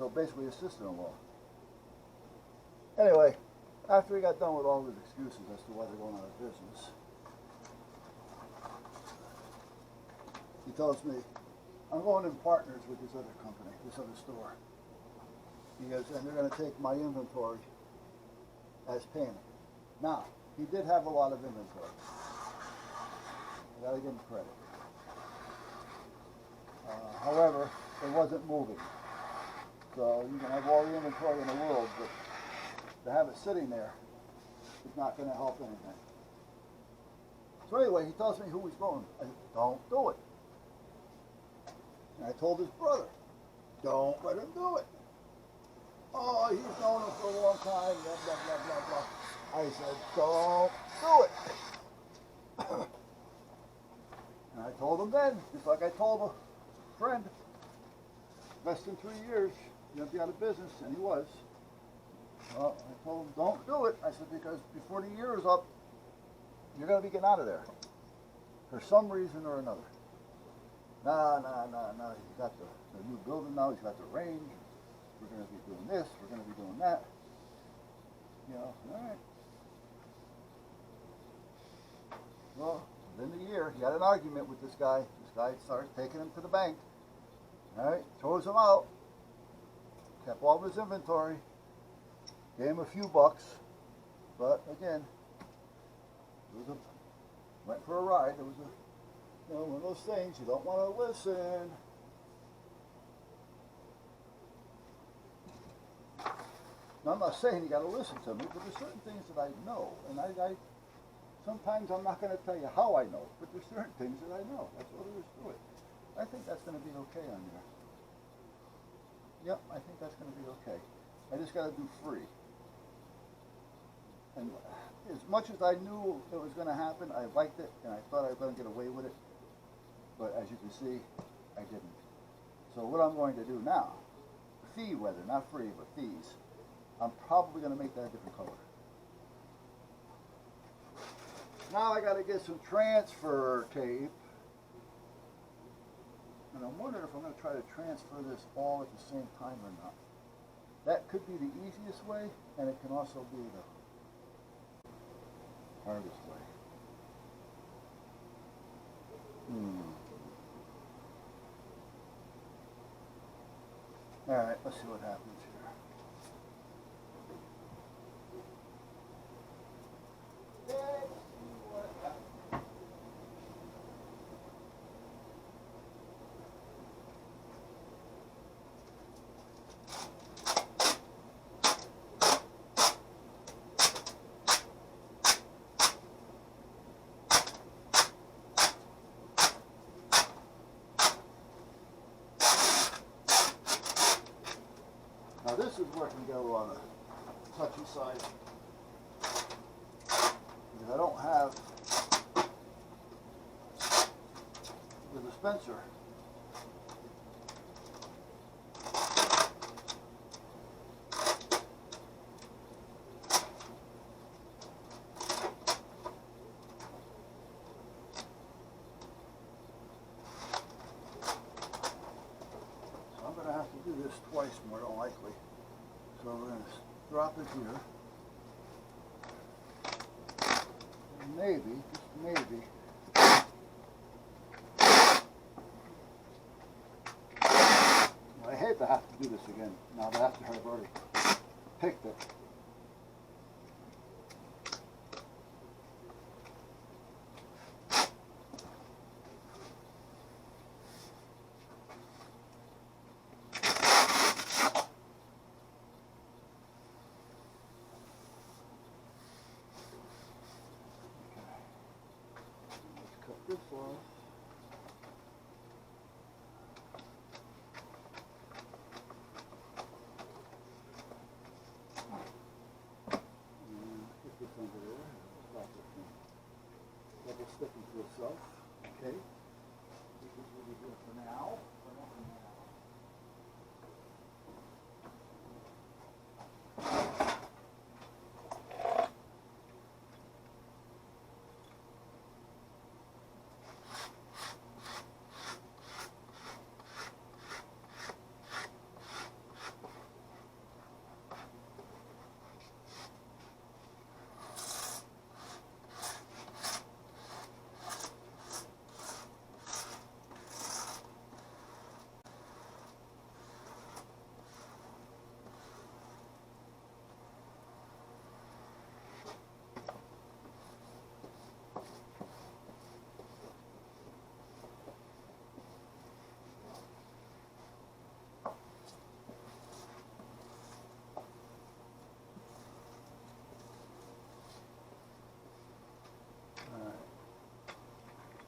So basically his sister-in-law. Anyway, after he got done with all his excuses as to why they're going out of business, he tells me, I'm going in partners with this other company, this other store. He goes, and they're going to take my inventory as payment. Now, he did have a lot of inventory. I got to give him credit. However, it wasn't moving. So you can have all the inventory in the world, but to have it sitting there is not going to help anything. So anyway, he tells me who he's going. I said, don't do it. And I told his brother, don't let him do it. Oh, he's known him for a long time, blah, blah, blah, blah, blah. I said, don't do it. And I told him then, just like I told a friend, less than 3 years, you're going to be out of business, and he was. Well, I told him, don't do it. I said, because before the year is up, you're going to be getting out of there for some reason or another. No. He's got the new building now. He's got the range. We're going to be doing this. We're going to be doing that. You know, all right. Well, within the year, he had an argument with this guy. This guy started taking him to the bank. All right, throws him out. Kept all of his inventory. Gave him a few bucks. But again, went for a ride. It was one of those things you don't want to listen. Now, I'm not saying you got to listen to me, but there's certain things that I know, and I sometimes I'm not going to tell you how I know, but there's certain things that I know. That's all there is to it. I think that's going to be okay on there. Yep, I think that's going to be okay. I just got to do free. And as much as I knew it was going to happen, I liked it, and I thought I was going to get away with it. But as you can see, I didn't. So what I'm going to do now, fee weather, not free, but fees, I'm probably going to make that a different color. Now I got to get some transfer tape. And I'm wondering if I'm going to try to transfer this all at the same time or not. That could be the easiest way, and it can also be the hardest way. All right, let's see what happens here. Now this is where it can go on a touchy side, because I don't have the dispenser. So I'm going to have to do this twice more than likely. So we're going to drop it here. And maybe, just maybe, I hate to have to do this again now that after I've already picked it. This off.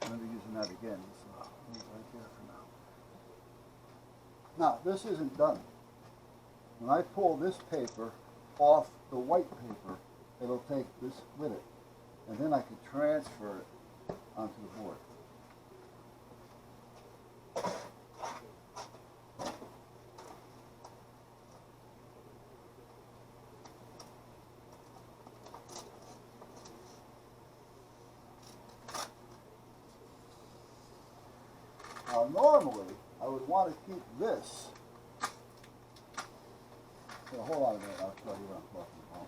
I'm going to be using that again. So I'll leave it right there for now. Now, this isn't done. When I pull this paper off the white paper, it'll take this with it. And then I can transfer it onto the board. Now, normally, I would want to keep this. So hold on a minute, I'll tell you what I'm talking about.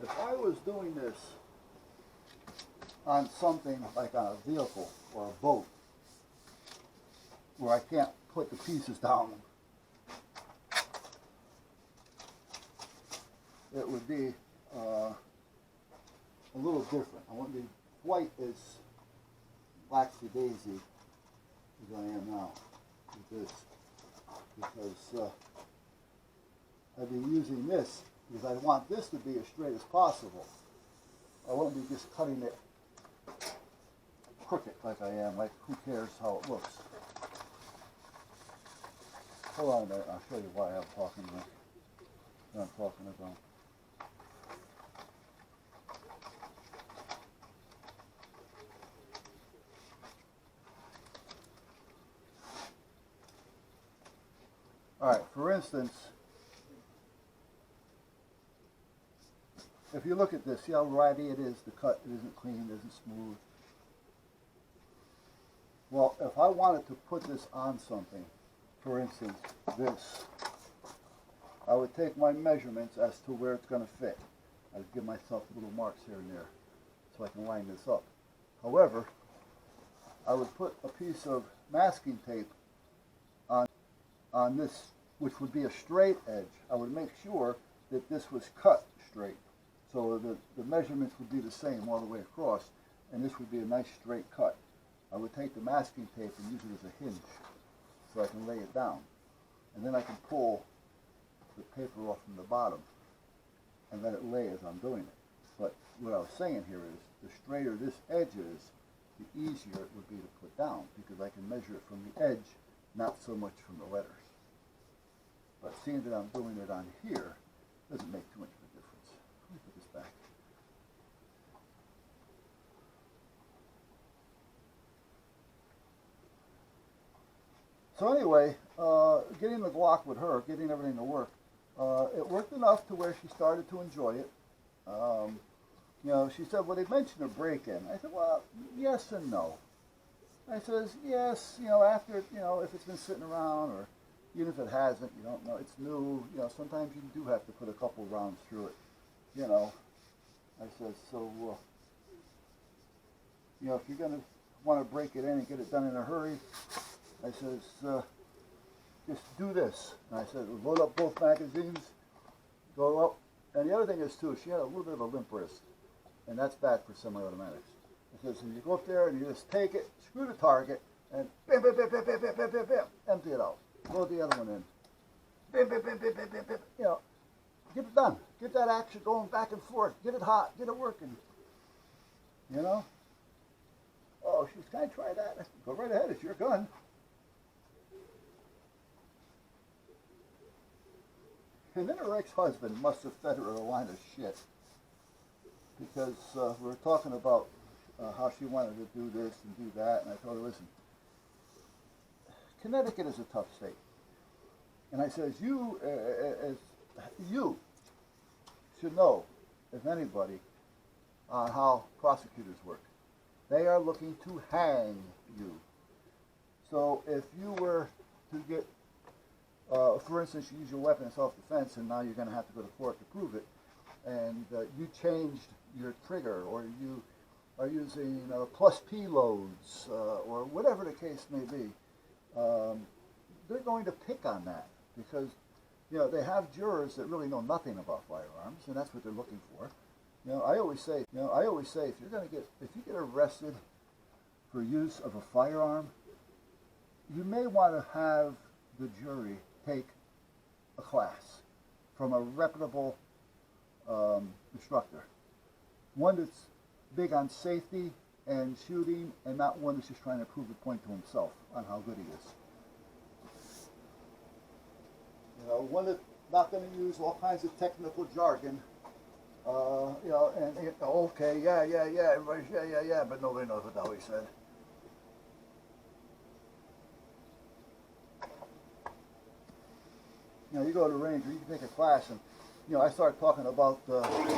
If I was doing this on something like on a vehicle or a boat, where I can't put the pieces down, it would be a little different. I wouldn't be quite as laxy-daisy as I am now with this, because I'd be using this because I want this to be as straight as possible. I wouldn't be just cutting it crooked like I am, like who cares how it looks. Hold on a minute, I'll show you why I'm talking like what I'm talking about. Alright, for instance, if you look at this, see how ratty it is, the cut it isn't clean, it isn't smooth. Well, if I wanted to put this on something, for instance, this, I would take my measurements as to where it's going to fit. I'd give myself little marks here and there so I can line this up. However, I would put a piece of masking tape on this, which would be a straight edge. I would make sure that this was cut straight, so the measurements would be the same all the way across, and this would be a nice straight cut. I would take the masking tape and use it as a hinge so I can lay it down, and then I can pull the paper off from the bottom and let it lay as I'm doing it. But what I was saying here is, the straighter this edge is, the easier it would be to put down, because I can measure it from the edge, not so much from the letters. But seeing that I'm doing it on here doesn't make too much of a difference. Let me put this back. So anyway, getting the Glock with her, getting everything to work, it worked enough to where she started to enjoy it. You know, she said, well, they mentioned a break-in. I said, well, yes and no. I says, yes, you know, after, you know, if it's been sitting around, or even if it hasn't, you don't know, it's new, you know, sometimes you do have to put a couple rounds through it, you know. I said, so, you know, if you're going to want to break it in and get it done in a hurry, I says, just do this. And I said, load up both magazines, go up. And the other thing is, too, she had a little bit of a limp wrist, and that's bad for semi-automatics. I says, and you go up there and you just take it, screw the target, and bam, bam, bam, bam, bam, bam, bam, bam, bam, empty it out. Load the other one in. Bam, bam, bam, bam, bam, bam, bam. You know, get it done. Get that action going back and forth. Get it hot. Get it working. You know? Oh, she's going to try that. Go right ahead. It's your gun. And then her ex-husband must have fed her a line of shit, because we were talking about how she wanted to do this and do that, and I told her, listen, Connecticut is a tough state. And I says, you should know, if anybody, on how prosecutors work. They are looking to hang you. So if you were to get, for instance, you use your weapon in self-defense, and now you're going to have to go to court to prove it, and you changed your trigger, or you are using plus P loads, or whatever the case may be, they're going to pick on that, because you know they have jurors that really know nothing about firearms, and that's what they're looking for. You know, I always say, if you get arrested for use of a firearm, you may want to have the jury take a class from a reputable instructor. One that's big on safety and shooting, and not one that's just trying to prove a point to himself on how good he is. You know, one that's not going to use all kinds of technical jargon. You know, and okay, yeah, everybody's yeah, but nobody knows what the hell he said. You know, you go to a range, or you can take a class, and you know, I start talking about targets.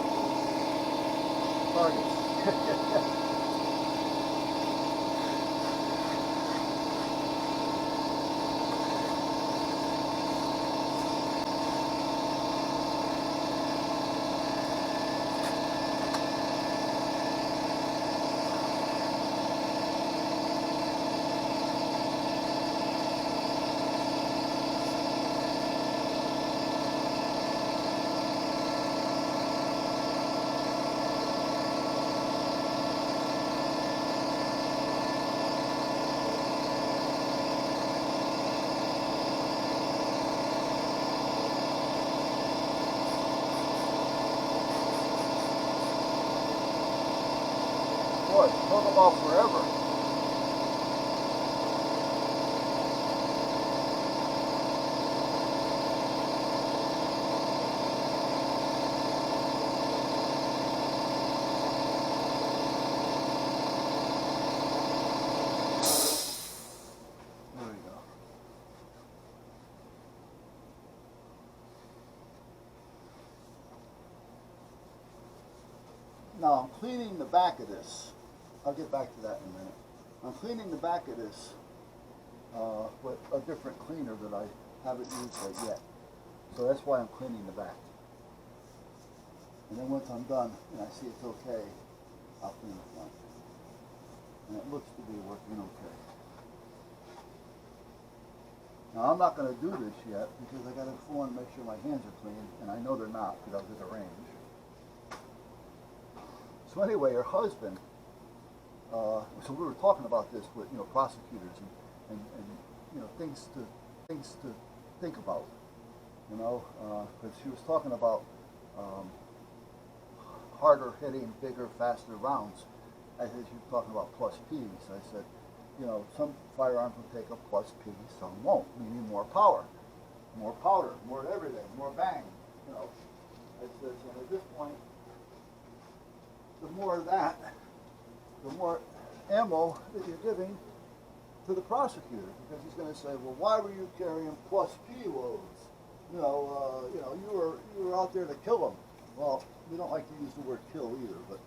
Boy, talk about forever. There we go. Now I'm cleaning the back of this. I'll get back to that in a minute. I'm cleaning the back of this with a different cleaner that I haven't used yet. So that's why I'm cleaning the back. And then once I'm done and I see it's okay, I'll clean the front. And it looks to be working okay. Now I'm not going to do this yet because I got to go and make sure my hands are clean, and I know they're not because I was at the range. So anyway, her husband, so we were talking about this with, you know, prosecutors and you know, things to think about, you know, because she was talking about harder hitting, bigger, faster rounds. I said, she was talking about plus P's. I said, you know, some firearms will take a plus P, some won't, meaning more power, more powder, more everything, more bang, you know. I said, and at this point, the more of that, the more ammo that you're giving to the prosecutor, because he's going to say, well, why were you carrying plus P loads? You know, you were out there to kill them. Well, we don't like to use the word kill either, but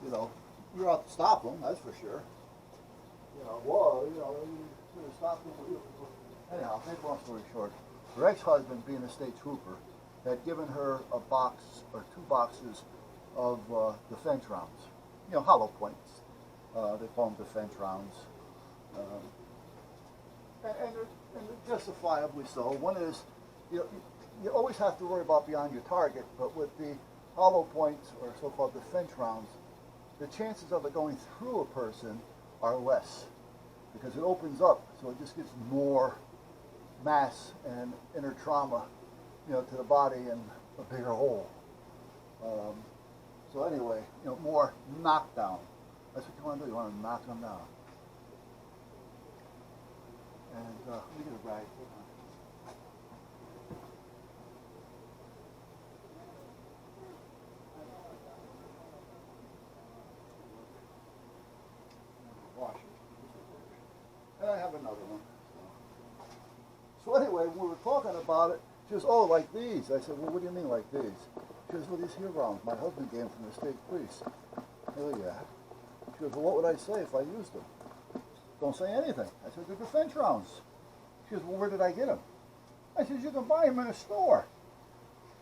you know, you're out to stop them, that's for sure. You know, well, you know, you should have stopped them. Anyhow, make long story short, her ex-husband, being a state trooper, had given her a box or 2 boxes of defense rounds. You know, hollow points. They call them defense rounds. And they're justifiably so. One is, you know, you always have to worry about beyond your target, but with the hollow points, or so-called defense rounds, the chances of it going through a person are less, because it opens up, so it just gives more mass and inner trauma, you know, to the body and a bigger hole. So anyway, you know, more knockdown. That's what you want to do. You want to knock them down. And let me get a rag. Wash it. And I have another one. So anyway, when we were talking about it, she goes, oh, like these. I said, well, what do you mean like these? She goes, well, these here rounds. My husband gave them from the state police. Oh, yeah. She goes, well, what would I say if I used them? Don't say anything. I said, they're defense rounds. She goes, well, where did I get them? I said, you can buy them in a store.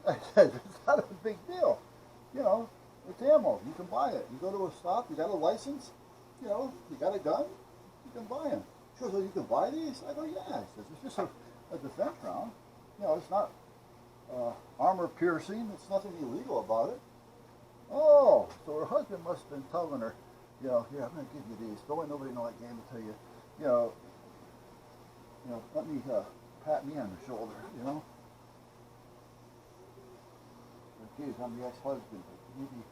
I said, it's not a big deal. You know, it's ammo. You can buy it. You go to a stop, you got a license, you know, you got a gun, you can buy them. She goes, well, you can buy these? I go, yeah. I said, it's just a defense round. You know, it's not armor piercing. It's nothing illegal about it. Oh, so her husband must have been telling her, you know, here, I'm going to give you these. Don't let nobody know I gave them to you. You know, let me pat me on the shoulder, you know. geez, I'm the ex-husband, but maybe